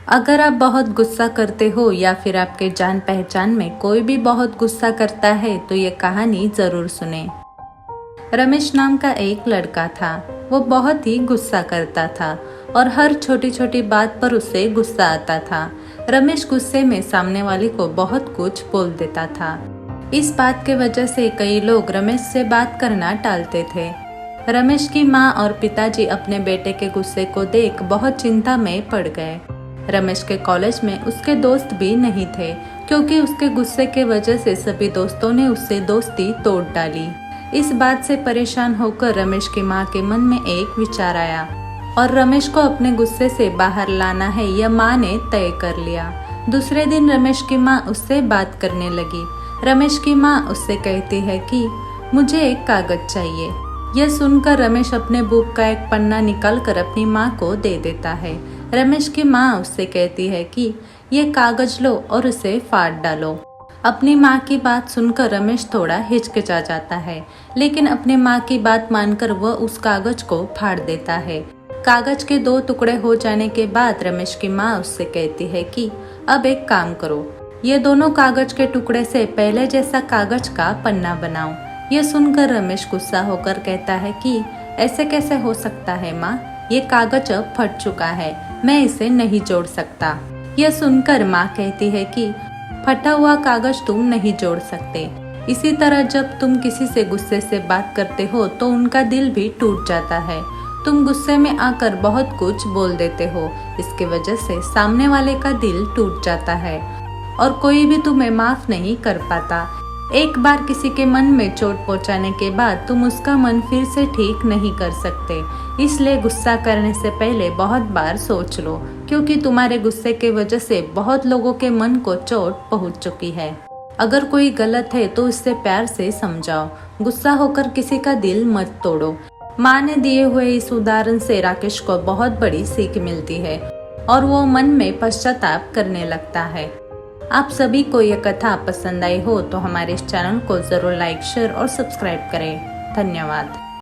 अगर आप बहुत गुस्सा करते हो या फिर आपके जान पहचान में कोई भी बहुत गुस्सा करता है तो ये कहानी जरूर सुने। रमेश नाम का एक लड़का था। वो बहुत ही गुस्सा करता था और हर छोटी छोटी बात पर उसे गुस्सा आता था। रमेश गुस्से में सामने वाले को बहुत कुछ बोल देता था। इस बात के वजह से कई लोग रमेश से बात करना टालते थे। रमेश की माँ और पिताजी अपने बेटे के गुस्से को देख बहुत चिंता में पड़ गए। रमेश के कॉलेज में उसके दोस्त भी नहीं थे क्योंकि उसके गुस्से के वजह से सभी दोस्तों ने उससे दोस्ती तोड़ डाली। इस बात से परेशान होकर रमेश की माँ के मन में एक विचार आया और रमेश को अपने गुस्से से बाहर लाना है यह माँ ने तय कर लिया। दूसरे दिन रमेश की माँ उससे बात करने लगी। रमेश की माँ उससे कहती है कि मुझे एक कागज चाहिए। यह सुनकर रमेश अपने बुक का एक पन्ना निकालकर अपनी माँ को दे देता है। रमेश की माँ उससे कहती है कि ये कागज लो और उसे फाड़ डालो। अपनी माँ की बात सुनकर रमेश थोड़ा हिचकिचा जाता है, लेकिन अपनी माँ की बात मानकर वह उस कागज को फाड़ देता है। कागज के 2 टुकड़े हो जाने के बाद रमेश की माँ उससे कहती है कि अब एक काम करो, ये दोनों कागज के टुकड़े से पहले जैसा कागज का पन्ना बनाओ। यह सुनकर रमेश गुस्सा होकर कहता है कि ऐसे कैसे हो सकता है माँ, ये कागज अब फट चुका है, मैं इसे नहीं जोड़ सकता। यह सुनकर माँ कहती है कि फटा हुआ कागज तुम नहीं जोड़ सकते। इसी तरह जब तुम किसी से गुस्से से बात करते हो तो उनका दिल भी टूट जाता है। तुम गुस्से में आकर बहुत कुछ बोल देते हो, इसके वजह से सामने वाले का दिल टूट जाता है और कोई भी तुम्हें माफ नहीं कर पाता। एक बार किसी के मन में चोट पहुंचाने के बाद तुम उसका मन फिर से ठीक नहीं कर सकते। इसलिए गुस्सा करने से पहले बहुत बार सोच लो, क्योंकि तुम्हारे गुस्से के वजह से बहुत लोगों के मन को चोट पहुंच चुकी है। अगर कोई गलत है तो उससे प्यार से समझाओ, गुस्सा होकर किसी का दिल मत तोड़ो। माँ ने दिए हुए इस उदाहरण से राकेश को बहुत बड़ी सीख मिलती है और वो मन में पश्चाताप करने लगता है। आप सभी को यह कथा पसंद आई हो तो हमारे इस चैनल को जरूर लाइक, शेयर और सब्सक्राइब करें। धन्यवाद।